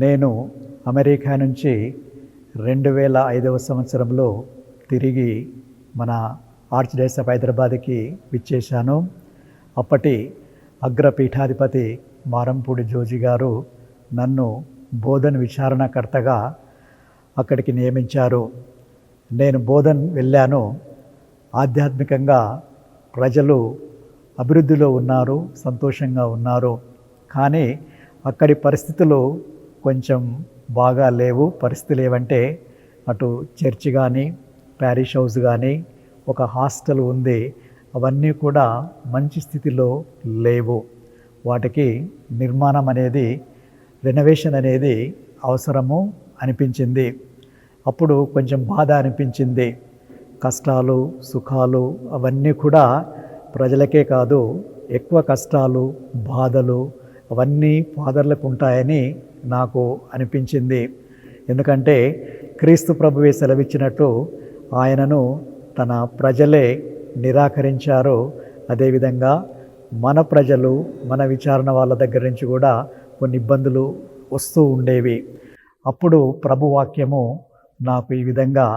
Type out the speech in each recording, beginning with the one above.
నేను అమెరికా నుంచి 2005వ సంవత్సరంలో తిరిగి మన ఆర్చ్ డైస్ ఆఫ్ హైదరాబాద్కి విచ్చేశాను. అప్పటి అగ్రపీఠాధిపతి మారంపూడి జోజి గారు నన్ను బోధన విచారణకర్తగా అక్కడికి నియమించారు. నేను బోధన్ వెళ్ళాను. ఆధ్యాత్మికంగా ప్రజలు అభివృద్ధిలో ఉన్నారు, సంతోషంగా ఉన్నారు. కానీ అక్కడి పరిస్థితులు కొంచెం బాగా లేవు. పరిస్థితులు ఏవంటే అటు చర్చి కానీ, ప్యారిష్ హౌస్ కానీ, ఒక హాస్టల్ ఉంది. అవన్నీ కూడా మంచి స్థితిలో లేవు. వాటికి నిర్మాణం అనేది, రెనోవేషన్ అనేది అవసరము అనిపించింది. అప్పుడు కొంచెం బాధ అనిపించింది. కష్టాలు, సుఖాలు అవన్నీ కూడా ప్రజలకే కాదు, ఎక్కువ కష్టాలు, బాధలు అవన్నీ ఫాదర్లకు ఉంటాయని నాకు అనిపించింది. ఎందుకంటే క్రీస్తు ప్రభువే సెలవిచ్చినట్టు ఆయనను తన ప్రజలే నిరాకరించారు. అదేవిధంగా మన ప్రజలు, మన విచారణ వాళ్ళ దగ్గర నుంచి కూడా కొన్ని ఇబ్బందులు వస్తూ ఉండేవి. అప్పుడు ప్రభు వాక్యము నాకు ఈ విధంగా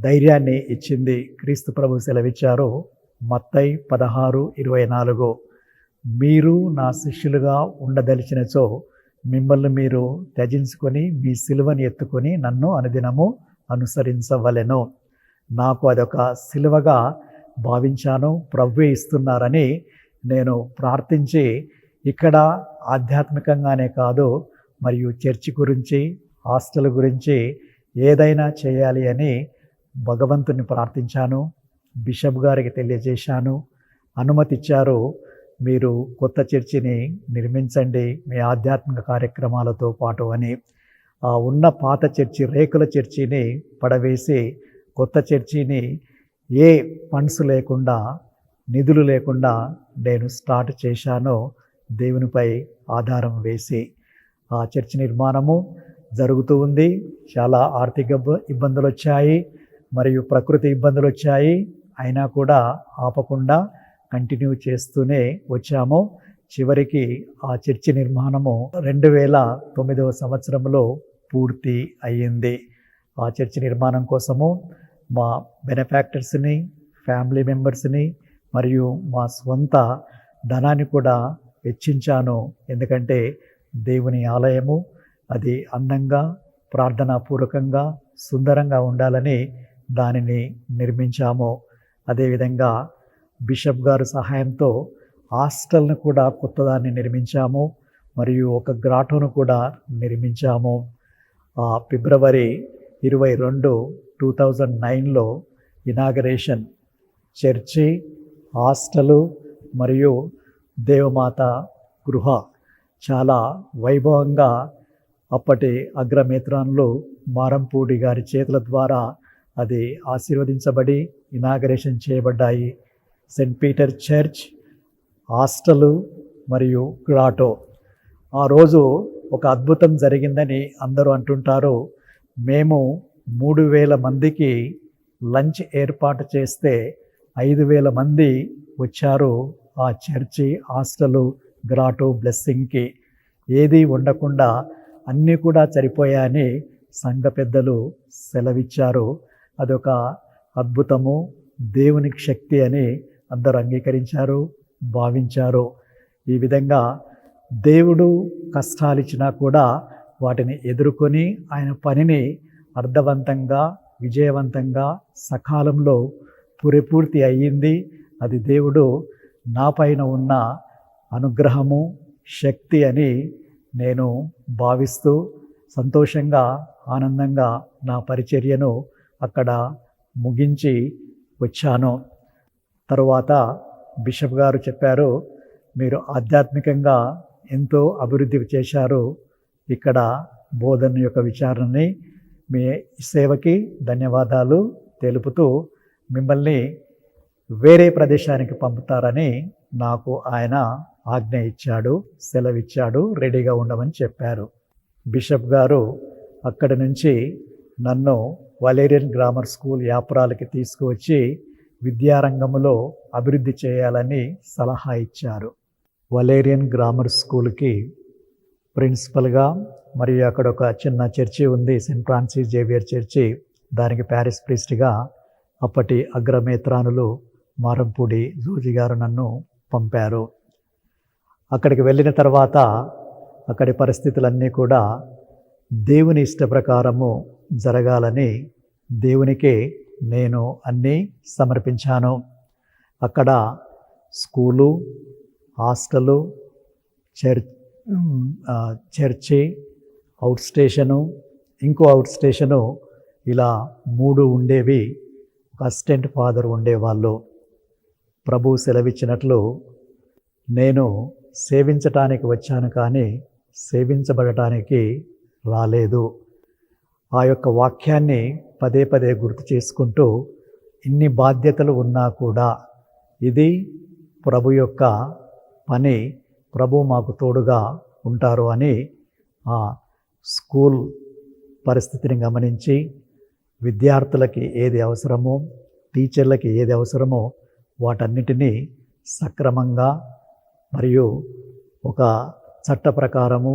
ధైర్యాన్ని ఇచ్చింది. క్రీస్తు ప్రభు సెలవిచ్చారు, మత్తయి 16:24, మీరు నా శిష్యులుగా ఉండదలిచినచో మిమ్మల్ని మీరు త్యజించుకొని మీ సిలువని ఎత్తుకొని నన్ను అనుదినము అనుసరించవలెను. నాకు అదొక సిలువగా భావించాను. ప్రభువే ఇస్తున్నారని నేను ప్రార్థించి ఇక్కడ ఆధ్యాత్మికంగానే కాదు, మరియు చర్చి గురించి, హాస్టల్ గురించి ఏదైనా చేయాలి అని భగవంతుని ప్రార్థించాను. బిషప్ గారికి తెలియజేశాను. అనుమతి ఇచ్చారు. మీరు కొత్త చర్చిని నిర్మించండి మీ ఆధ్యాత్మిక కార్యక్రమాలతో పాటు అని. ఉన్న పాత చర్చి, రేకుల చర్చిని పడవేసి కొత్త చర్చిని ఏ ఫండ్స్ లేకుండా, నిధులు లేకుండా నేను స్టార్ట్ చేశాను. దేవునిపై ఆధారం వేసి ఆ చర్చి నిర్మాణము జరుగుతూ ఉంది. చాలా ఆర్థిక ఇబ్బందులు వచ్చాయి, మరియు ప్రకృతి ఇబ్బందులు వచ్చాయి. అయినా కూడా ఆపకుండా కంటిన్యూ చేస్తూనే వచ్చాము. చివరికి ఆ చర్చి నిర్మాణము 2009వ సంవత్సరంలో పూర్తి అయ్యింది. ఆ చర్చి నిర్మాణం కోసము మా బెనిఫాక్టర్స్ని, ఫ్యామిలీ మెంబర్స్ని మరియు మా స్వంత ధనాన్ని కూడా వెచ్చించాను. ఎందుకంటే దేవుని ఆలయము అది అందంగా, ప్రార్థనాపూర్వకంగా, సుందరంగా ఉండాలని దానిని నిర్మించాము. అదేవిధంగా బిషప్ గారు సహాయంతో హాస్టల్ను కూడా కొత్తదాన్ని నిర్మించాము, మరియు ఒక గ్రాటోను కూడా నిర్మించాము. ఫిబ్రవరి 22, 2009లో ఇనాగరేషన్ చర్చి, హాస్టలు మరియు దేవమాత గృహ చాలా వైభవంగా అప్పటి అగ్రమేత్రాన్లు మారంపూడి గారి చేతుల ద్వారా అది ఆశీర్వదించబడి ఇనాగరేషన్ చేయబడ్డాయి. సెయింట్ పీటర్ చర్చ్, హాస్టలు మరియు గ్రాటో. ఆ రోజు ఒక అద్భుతం జరిగిందని అందరూ అంటుంటారు. మేము 3000 మందికి లంచ్ ఏర్పాటు చేస్తే 5000 మంది వచ్చారు ఆ చర్చి, హాస్టలు, గ్రాటో బ్లెస్సింగ్కి. ఏది ఉండకుండా అన్నీ కూడా సరిపోయాయని సంఘ పెద్దలు సెలవిచ్చారు. అదొక అద్భుతము, దేవునికి శక్తి అని అందరూ అంగీకరించారు, భావించారు. ఈ విధంగా దేవుడు కష్టాలు ఇచ్చినా కూడా వాటిని ఎదుర్కొని ఆయన పనిని అర్థవంతంగా, విజయవంతంగా, సకాలంలో పరిపూర్తి అయ్యింది. అది దేవుడు నా పైన ఉన్న అనుగ్రహము, శక్తి అని నేను భావిస్తూ సంతోషంగా, ఆనందంగా నా పరిచర్యను అక్కడ ముగించి వచ్చాను. తరువాత బిషప్ గారు చెప్పారు, మీరు ఆధ్యాత్మికంగా ఎంతో అభివృద్ధి చేశారు. ఇక్కడ బోధన యొక్క విచారణని, మీ సేవకి ధన్యవాదాలు తెలుపుతూ మిమ్మల్ని వేరే ప్రదేశానికి పంపుతారని నాకు ఆయన ఆజ్ఞ ఇచ్చాడు, సెలవిచ్చాడు, రెడీగా ఉండమని చెప్పారు. బిషప్ గారు అక్కడి నుంచి నన్ను వలేరియన్ గ్రామర్ స్కూల్ యాప్రాలకి తీసుకువచ్చి విద్యారంగంలో అభివృద్ధి చేయాలని సలహా ఇచ్చారు. వలేరియన్ గ్రామర్ స్కూల్కి ప్రిన్సిపల్గా మరియు అక్కడ ఒక చిన్న చర్చి ఉంది, సెయింట్ ఫ్రాన్సిస్ జేవియర్ చర్చి, దానికి ప్యారిస్ ప్రీస్ట్గా అప్పటి అగ్రమేత్రానులు మారంపూడి జోజి గారు నన్ను పంపారు. అక్కడికి వెళ్ళిన తర్వాత అక్కడి పరిస్థితులన్నీ కూడా దేవుని ఇష్ట ప్రకారము జరగాలని దేవునికే నేను అన్నీ సమర్పించాను. అక్కడ school, hostel, church, out station, ఇంకో అవుట్ స్టేషను, ఇలా 3 ఉండేవి. ఒక అసిస్టెంట్ ఫాదర్ ఉండేవాళ్ళు. ప్రభు సెలవిచ్చినట్లు నేను సేవించటానికి వచ్చాను కానీ సేవించబడటానికి రాలేదు. ఆ యొక్క వాక్యాన్ని పదే పదే గుర్తు చేసుకుంటూ, ఇన్ని బాధ్యతలు ఉన్నా కూడా ఇది ప్రభు యొక్క పని, ప్రభు మాకు తోడుగా ఉంటారు అని ఆ స్కూల్ పరిస్థితిని గమనించి విద్యార్థులకి ఏది అవసరమో, టీచర్లకి ఏది అవసరమో వాటన్నిటినీ సక్రమంగా మరియు ఒక చట్ట ప్రకారము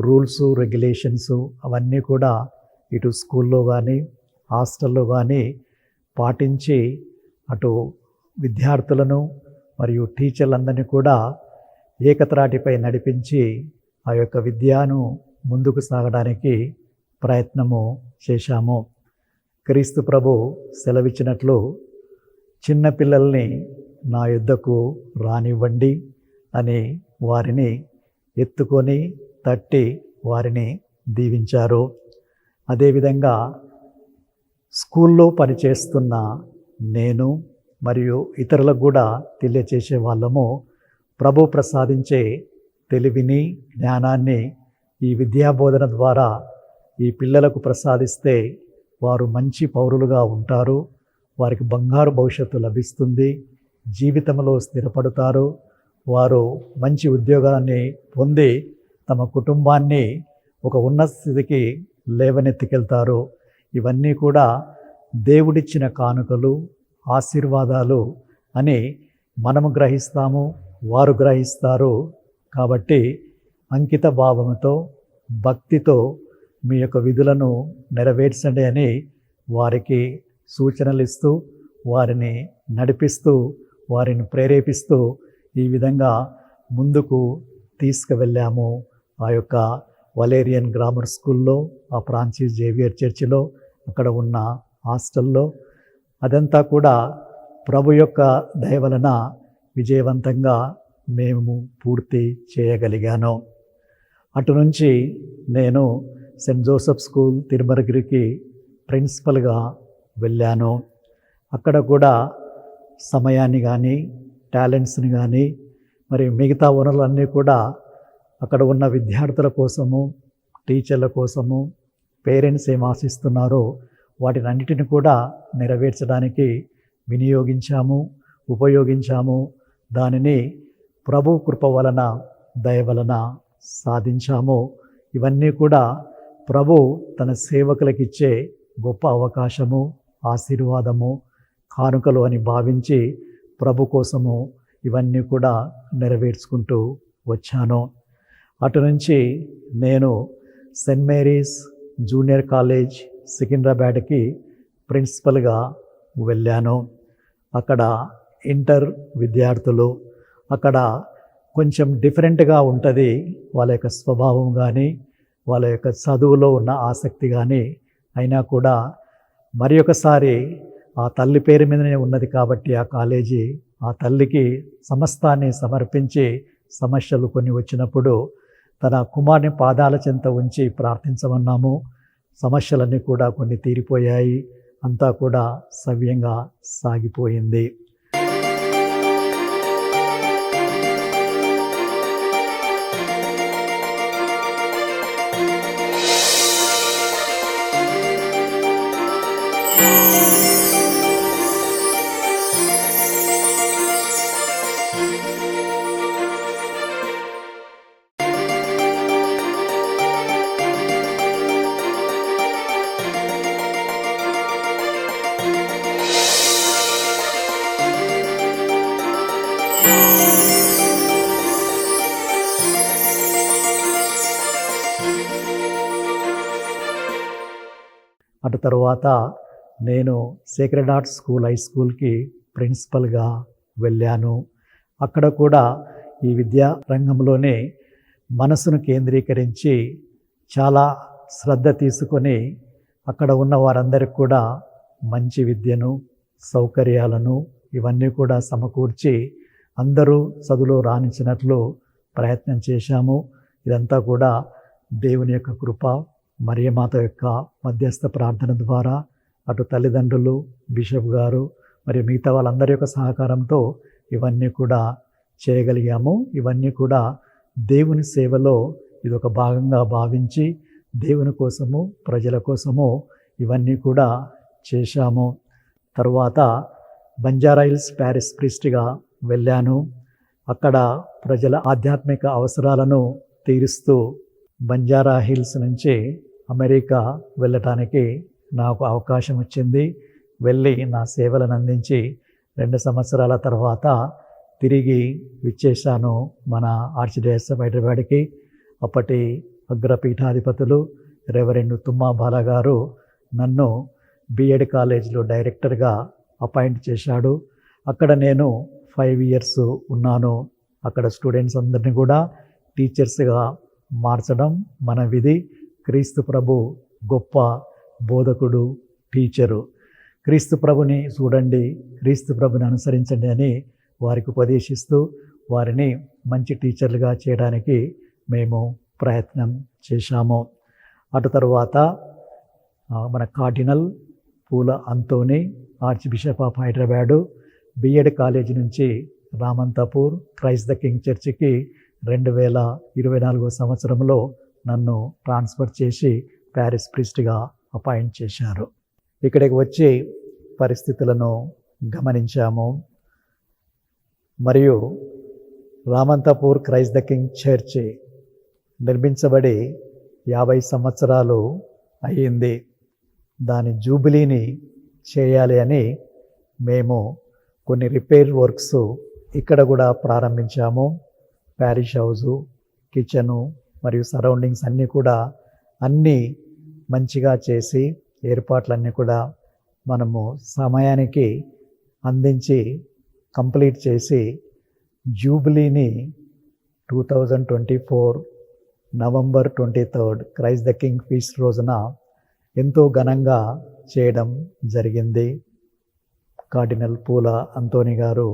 రూల్సు, రెగ్యులేషన్సు అవన్నీ కూడా ఇటు స్కూల్లో కానీ హాస్టల్లో కానీ పాటించి అటు విద్యార్థులను మరియు టీచర్లందరినీ కూడా ఏకత్రాటిపై నడిపించి ఆ యొక్క విద్యను ముందుకు సాగడానికి ప్రయత్నము చేశాము. క్రీస్తు ప్రభు సెలవిచ్చినట్లు చిన్నపిల్లల్ని నా యొద్దకు రానివ్వండి అని వారిని ఎత్తుకొని తట్టి వారిని దీవించారు. అదేవిధంగా స్కూల్లో పనిచేస్తున్న నేను మరియు ఇతరులకు కూడా తెలియచేసే వాళ్ళము ప్రభు ప్రసాదించే తెలివిని, జ్ఞానాన్ని ఈ విద్యాబోధన ద్వారా ఈ పిల్లలకు ప్రసాదిస్తే వారు మంచి పౌరులుగా ఉంటారు, వారికి బంగారు భవిష్యత్తు లభిస్తుంది, జీవితంలో స్థిరపడతారు, వారు మంచి ఉద్యోగాన్ని పొంది తమ కుటుంబాన్ని ఒక ఉన్నత స్థితికి లేవనెత్తికెళ్తారు. ఇవన్నీ కూడా దేవుడిచ్చిన కానుకలు, ఆశీర్వాదాలు అని మనము గ్రహిస్తాము, వారు గ్రహిస్తారు. కాబట్టి అంకిత భావముతో, భక్తితో మీ యొక్క విధులను నెరవేర్చండి అని వారికి సూచనలు ఇస్తూ, వారిని నడిపిస్తూ, వారిని ప్రేరేపిస్తూ ఈ విధంగా ముందుకు తీసుకువెళ్ళాము. ఆ యొక్క వలేరియన్ గ్రామర్ స్కూల్లో, ఆ ఫ్రాన్సిస్ జేవియర్ చర్చిలో, అక్కడ ఉన్న హాస్టల్లో అదంతా కూడా ప్రభు యొక్క దయ వలన విజయవంతంగా మేము పూర్తి చేయగలిగాను. అటు నుంచి నేను సెయింట్ జోసెఫ్ స్కూల్ తిరుమలగిరికి ప్రిన్సిపల్గా వెళ్ళాను. అక్కడ కూడా సమయాన్ని కానీ, టాలెంట్స్ని కానీ, మరి మిగతా వనరులన్నీ కూడా అక్కడ ఉన్న విద్యార్థుల కోసము, టీచర్ల కోసము, పేరెంట్స్ ఏం ఆశిస్తున్నారో వాటిని అన్నిటిని కూడా నెరవేర్చడానికి వినియోగించాము, ఉపయోగించాము. దానిని ప్రభు కృప వలన, దయ వలన సాధించాము. ఇవన్నీ కూడా ప్రభు తన సేవకులకు ఇచ్చే గొప్ప అవకాశము, ఆశీర్వాదము, కానుకలు అని భావించి ప్రభు కోసము ఇవన్నీ కూడా నెరవేర్చుకుంటూ వచ్చాను. అటు నుంచి నేను సెయింట్ మేరీస్ జూనియర్ కాలేజ్ సికింద్రాబాద్కి ప్రిన్సిపల్గా వెళ్ళాను. అక్కడ ఇంటర్ విద్యార్థులు, అక్కడ కొంచెం డిఫరెంట్గా ఉంటుంది వాళ్ళ యొక్క స్వభావం కానీ, వాళ్ళ యొక్క చదువులో ఉన్న ఆసక్తి కానీ. అయినా కూడా మరి ఒకసారి ఆ తల్లి పేరు మీదనే ఉన్నది కాబట్టి ఆ కాలేజీ, ఆ తల్లికి సమస్తాన్ని సమర్పించి సమస్యలు కొన్ని వచ్చినప్పుడు తన కుమారుని పాదాల చెంత ఉంచి ప్రార్థించమన్నాము. సమస్యలన్నీ కూడా కొన్ని తీరిపోయాయి, అంతా కూడా సవ్యంగా సాగిపోయింది. అటు తరువాత నేను సేక్రెడ్ హార్ట్ స్కూల్ హై స్కూల్కి ప్రిన్సిపల్గా వెళ్ళాను. అక్కడ కూడా ఈ విద్యా రంగంలోనే మనసును కేంద్రీకరించి చాలా శ్రద్ధ తీసుకొని అక్కడ ఉన్న వారందరికీ కూడా మంచి విద్యను, సౌకర్యాలను ఇవన్నీ కూడా సమకూర్చి అందరూ చదువులో రాణించినట్లు ప్రయత్నం చేశాము. ఇదంతా కూడా దేవుని యొక్క కృప, మరియమాత యొక్క మధ్యస్థ ప్రార్థన ద్వారా అటు తల్లిదండ్రులు, బిషప్ గారు మరియు మిగతా వాళ్ళందరి యొక్క సహకారంతో ఇవన్నీ కూడా చేయగలిగాము. ఇవన్నీ కూడా దేవుని సేవలో ఇది ఒక భాగంగా భావించి దేవుని కోసము, ప్రజల కోసము ఇవన్నీ కూడా చేశాము. తరువాత బంజారా హిల్స్ ప్యారిస్ ప్రీస్ట్గా వెళ్ళాను. అక్కడ ప్రజల ఆధ్యాత్మిక అవసరాలను తీరుస్తూ బంజారా హిల్స్ నుంచి అమెరికా వెళ్ళటానికి నాకు అవకాశం వచ్చింది. వెళ్ళి నా సేవలను అందించి 2 సంవత్సరాల తర్వాత తిరిగి విచ్చేశాను మన ఆర్చిడయాసిస్ ఆఫ్ హైదరాబాద్కి. అప్పటి అగ్రపీఠాధిపతులు రెవరెండ్ తుమ్మా బాలా గారు నన్ను బిఎడ్ కాలేజ్లో డైరెక్టర్గా అపాయింట్ చేశాడు. అక్కడ నేను 5 ఇయర్స్ ఉన్నాను. అక్కడ స్టూడెంట్స్ అందరినీ కూడా టీచర్స్గా మార్చడం మన విధి. క్రీస్తు ప్రభు గొప్ప బోధకుడు, టీచరు. క్రీస్తు ప్రభుని చూడండి, క్రీస్తు ప్రభుని అనుసరించండి అని వారికి ఉపదేశిస్తూ వారిని మంచి టీచర్లుగా చేయడానికి మేము ప్రయత్నం చేశాము. అటు తరువాత మన cardinal Poola Anthony archbishop of Hyderabad BEd college నుంచి రామంతపూర్ క్రైస్ట్ ద కింగ్ చర్చికి 2024 సంవత్సరంలో నన్ను ట్రాన్స్ఫర్ చేసి ప్యారిస్ ప్రీస్ట్గా అపాయింట్ చేశారు. ఇక్కడికి వచ్చి పరిస్థితులను గమనించాము. మరియు Ramanthapur Christ the king church నిర్మించబడి 50 సంవత్సరాలు అయ్యింది. దాని జూబిలీని చేయాలి అని మేము కొన్ని రిపేర్ వర్క్స్ ఇక్కడ కూడా ప్రారంభించాము. ప్యారిష్ హౌజు, కిచెను మరియు సరౌండింగ్స్ అన్నీ కూడా అన్నీ మంచిగా చేసి ఏర్పాట్లన్నీ కూడా మనము సమయానికి అందించి కంప్లీట్ చేసి జూబిలీని 2024 November 23 Christ the king feast రోజున ఎంతో ఘనంగా చేయడం జరిగింది. కార్డినల్ పూల అంతోని గారు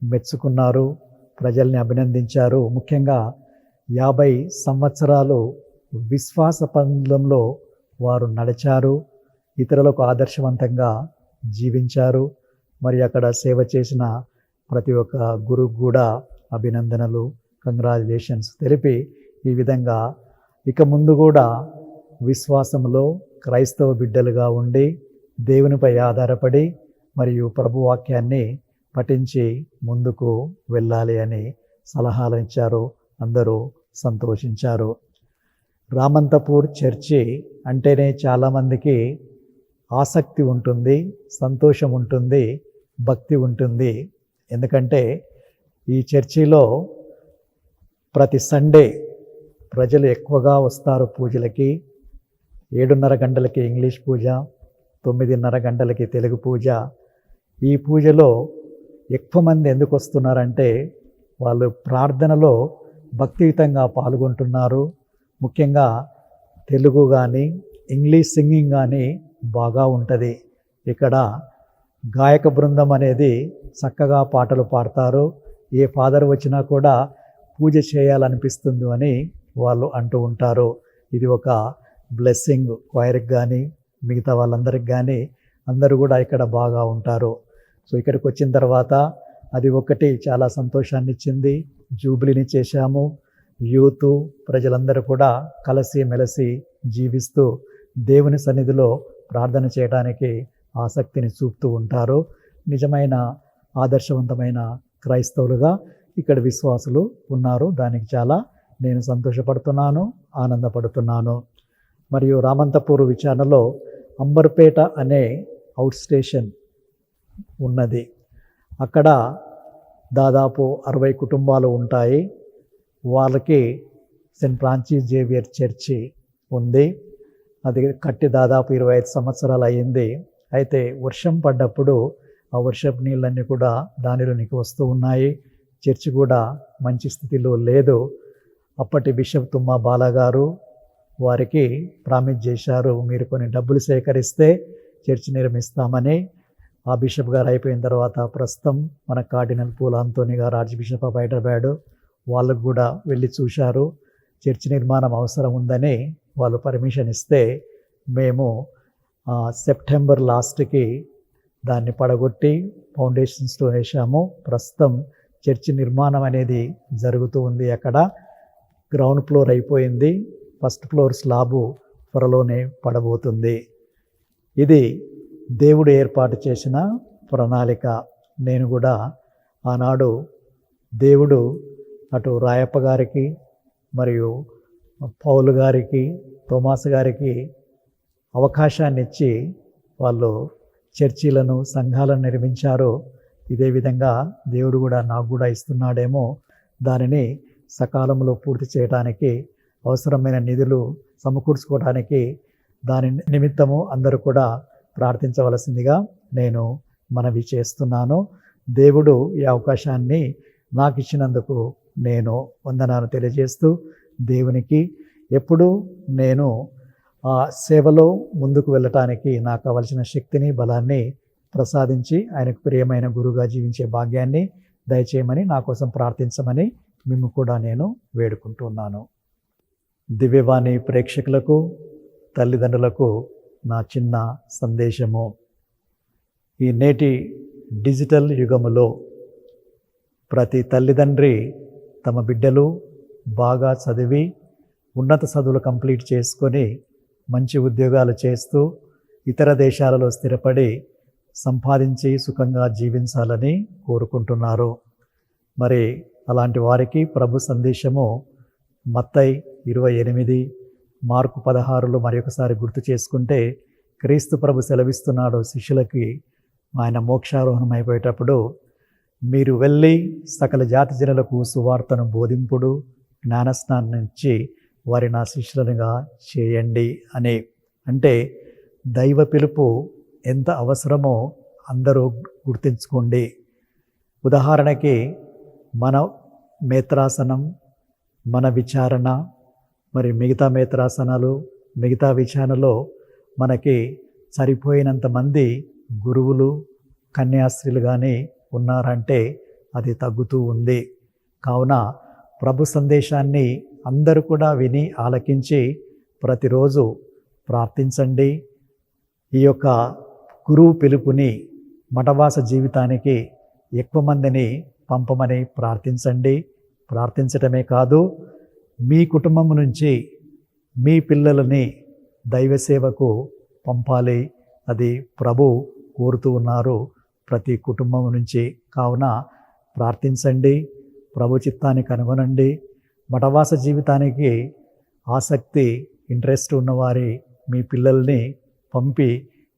మెచ్చుకున్నారు, ప్రజల్ని అభినందించారు. ముఖ్యంగా 50 సంవత్సరాలు విశ్వాస పందంలో వారు నడిచారు, ఇతరులకు ఆదర్శవంతంగా జీవించారు. మరి అక్కడ సేవ చేసిన ప్రతి ఒక్క గురువు కూడా అభినందనలు, కంగ్రాచులేషన్స్ తెలిపి ఈ విధంగా ఇక ముందు కూడా విశ్వాసంలో క్రైస్తవ బిడ్డలుగా ఉండి దేవునిపై ఆధారపడి మరియు ప్రభువాక్యాన్ని పఠించి ముందుకు వెళ్ళాలి అని సలహాలు ఇచ్చారు. అందరూ సంతోషించారు. రామంతపూర్ చర్చి అంటేనే చాలామందికి ఆసక్తి ఉంటుంది, సంతోషం ఉంటుంది, భక్తి ఉంటుంది. ఎందుకంటే ఈ చర్చిలో ప్రతి సండే ప్రజలు ఎక్కువగా వస్తారు పూజలకి. 7:30 గంటలకి ఇంగ్లీష్ పూజ, 9:30 గంటలకి తెలుగు పూజ. ఈ పూజలో ఎక్కువ మంది ఎందుకు వస్తున్నారంటే వాళ్ళు ప్రార్థనలో భక్తియుతంగా పాల్గొంటున్నారు. ముఖ్యంగా తెలుగు కానీ ఇంగ్లీష్ సింగింగ్ కానీ బాగా ఉంటుంది. ఇక్కడ గాయక బృందం అనేది చక్కగా పాటలు పాడతారు. ఏ ఫాదర్ వచ్చినా కూడా పూజ చేయాలనిపిస్తుంది అని వాళ్ళు అంటూ ఉంటారు. ఇది ఒక బ్లెస్సింగ్ క్వైర్కి కానీ మిగతా వాళ్ళందరికి కానీ. అందరూ కూడా ఇక్కడ బాగా ఉంటారు. సో ఇక్కడికి వచ్చిన తర్వాత అది ఒకటి చాలా సంతోషాన్ని ఇచ్చింది. జూబిలీని చేశాము. యూత్ ప్రజలందరూ కూడా కలిసి మెలిసి జీవిస్తూ దేవుని సన్నిధిలో ప్రార్థన చేయడానికి ఆసక్తిని చూపుతూ ఉంటారు. నిజమైన ఆదర్శవంతమైన క్రైస్తవులుగా ఇక్కడ విశ్వాసులు ఉన్నారు. దానికి చాలా నేను సంతోషపడుతున్నాను, ఆనందపడుతున్నాను. మరియు రామంతపూర్ విచారణలో అంబర్పేట అనే అవుట్ స్టేషన్ ఉన్నది. అక్కడ దాదాపు 60 కుటుంబాలు ఉంటాయి. వాళ్ళకి సెయింట్ ఫ్రాన్సిస్ జేవియర్ చర్చి ఉంది. అది కట్టి దాదాపు 25 సంవత్సరాలు అయ్యింది. అయితే వర్షం పడ్డప్పుడు ఆ వర్షపు నీళ్ళన్నీ కూడా దానిలోనికి వస్తూ ఉన్నాయి. చర్చి కూడా మంచి స్థితిలో లేదు. అప్పటి బిషప్ తుమ్మా బాలాగారు వారికి ప్రామిస్ చేశారు, మీరు కొన్ని డబ్బులు సేకరిస్తే చర్చి నిర్మిస్తామని. ఆ బిషప్ గారు అయిపోయిన తర్వాత ప్రస్తుతం మన కార్డినల్ పూల అంతోని గారు ఆర్చ్ బిషప్ ఆఫ్ హైదరాబాద్ వాళ్ళకు కూడా వెళ్ళి చూశారు. చర్చి నిర్మాణం అవసరం ఉందని వాళ్ళు పర్మిషన్ ఇస్తే మేము సెప్టెంబర్ లాస్ట్కి దాన్ని పడగొట్టి ఫౌండేషన్స్తో వేసాము. ప్రస్తుతం చర్చి నిర్మాణం అనేది జరుగుతూ ఉంది. అక్కడ గ్రౌండ్ ఫ్లోర్ అయిపోయింది, ఫస్ట్ ఫ్లోర్ స్లాబు త్వరలోనే పడబోతుంది. ఇది దేవుడు ఏర్పాటు చేసిన ప్రణాళిక. నేను కూడా ఆనాడు దేవుడు అటు రాయప్ప గారికి మరియు పౌలు గారికి తోమాస్ గారికి అవకాశాన్ని ఇచ్చి వాళ్ళు చర్చీలను సంఘాలను నిర్మించారు. ఇదే విధంగా దేవుడు కూడా నాకు కూడా ఇస్తున్నాడేమో. దానిని సకాలంలో పూర్తి చేయడానికి అవసరమైన నిధులు సమకూర్చుకోవడానికి దాని నిమిత్తము అందరూ కూడా ప్రార్థించవలసిందిగా నేను మనవి చేస్తున్నాను. దేవుడు ఈ అవకాశాన్ని నాకు ఇచ్చినందుకు నేను వందనాలు తెలియజేస్తూ దేవునికి ఎప్పుడూ నేను ఆ సేవలో ముందుకు వెళ్ళటానికి నాకు కావలసిన శక్తిని బలాన్ని ప్రసాదించి ఆయనకు ప్రియమైన గురువుగా జీవించే భాగ్యాన్ని దయచేయమని నా కోసం ప్రార్థించమని మిమ్ము కూడా నేను వేడుకుంటున్నాను. దివ్యవాణి ప్రేక్షకులకు తల్లిదండ్రులకు నా చిన్న సందేశము. ఈ నేటి డిజిటల్ యుగములో ప్రతి తల్లిదండ్రి తమ బిడ్డలు బాగా చదివి ఉన్నత చదువులు కంప్లీట్ చేసుకొని మంచి ఉద్యోగాలు చేస్తూ ఇతర దేశాలలో స్థిరపడి సంపాదించి సుఖంగా జీవించాలని కోరుకుంటున్నారు. మరి అలాంటి వారికి ప్రభు సందేశము మత్తయి 28, మార్కు 16లో మరొకసారి గుర్తు చేసుకుంటే క్రీస్తు ప్రభు సెలవిస్తున్నాడు శిష్యులకి ఆయన మోక్షారోహణం అయిపోయేటప్పుడు, మీరు వెళ్ళి సకల జాతి జనులకు సువార్తను బోధింపుడు, జ్ఞానస్నానం ఇచ్చి వారి నా శిష్యులుగా చేయండి అని. అంటే దైవ పిలుపు ఎంత అవసరమో అందరూ గుర్తుంచుకోండి. ఉదాహరణకి మన మేత్రాసనం, మన విచారణ, మరి మిగతా మేత్రాసనాలు, మిగతా విచారణలో మనకి సరిపోయినంత మంది గురువులు, కన్యాస్త్రీలు కానీ ఉన్నారంటే అది తగ్గుతూ ఉంది. కావున ప్రభు సందేశాన్ని అందరూ కూడా విని ఆలకించి ప్రతిరోజు ప్రార్థించండి. ఈ యొక్క గురువు పిలుపుని మఠవాస జీవితానికి ఎక్కువ మందిని పంపమని ప్రార్థించండి. ప్రార్థించటమే కాదు, మీ కుటుంబం నుంచి మీ పిల్లలని దైవ సేవకు పంపాలి. అది ప్రభు కోరుతూ ఉన్నారు ప్రతి కుటుంబం నుంచి. కావున ప్రార్థించండి, ప్రభు చిత్తాన్ని కనుగొనండి. మఠవాస జీవితానికి ఆసక్తి, ఇంట్రెస్ట్ ఉన్నవారి మీ పిల్లల్ని పంపి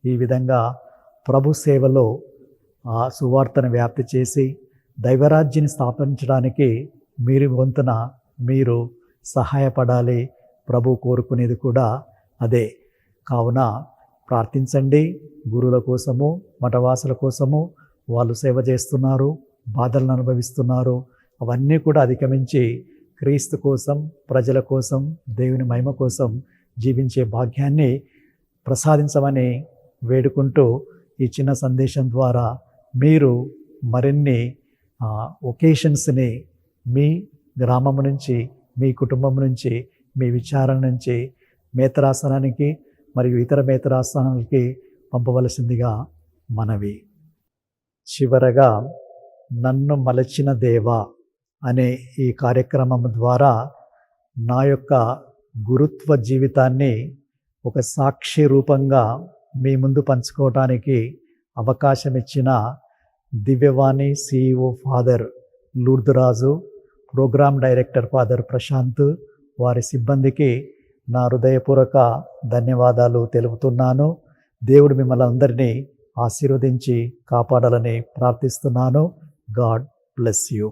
ఈ విధంగా ప్రభు సేవలో ఆ సువార్తను వ్యాప్తి చేసి దైవరాజ్యాన్ని స్థాపించడానికి మీరు వంతున మీరు సహాయపడాలి. ప్రభు కోరుకునేది కూడా అదే. కావున ప్రార్థించండి. గురువుల కోసము, మఠవాసుల కోసము. వాళ్ళు సేవ చేస్తున్నారు, బాధలను అనుభవిస్తున్నారు. అవన్నీ కూడా అధిగమించి క్రీస్తు కోసం, ప్రజల కోసం, దేవుని మహిమ కోసం జీవించే భాగ్యాన్ని ప్రసాదించమని వేడుకుంటూ ఈ చిన్న సందేశం ద్వారా మీరు మరిన్ని ఒకేషన్స్ని మీ గ్రామం నుంచి, మీ కుటుంబం నుంచి, మీ విచారణ నుంచి మేత్రాసనానికి మరియు ఇతర మేత్రాసనాలకి పంపవలసిందిగా మనవి. చివరగా నన్ను మలచిన దేవా అనే ఈ కార్యక్రమం ద్వారా నా యొక్క గురుత్వ జీవితాన్ని ఒక సాక్షి రూపంగా మీ ముందు పంచుకోవటానికి అవకాశం ఇచ్చిన Divyavani CEO father Lourduraju, programme director father Prashant, వారి సిబ్బందికి నా హృదయపూర్వక ధన్యవాదాలు తెలుపుతున్నాను. దేవుడు మిమ్మల్ని అందరినీ ఆశీర్వదించి కాపాడాలని ప్రార్థిస్తున్నాను. God bless you.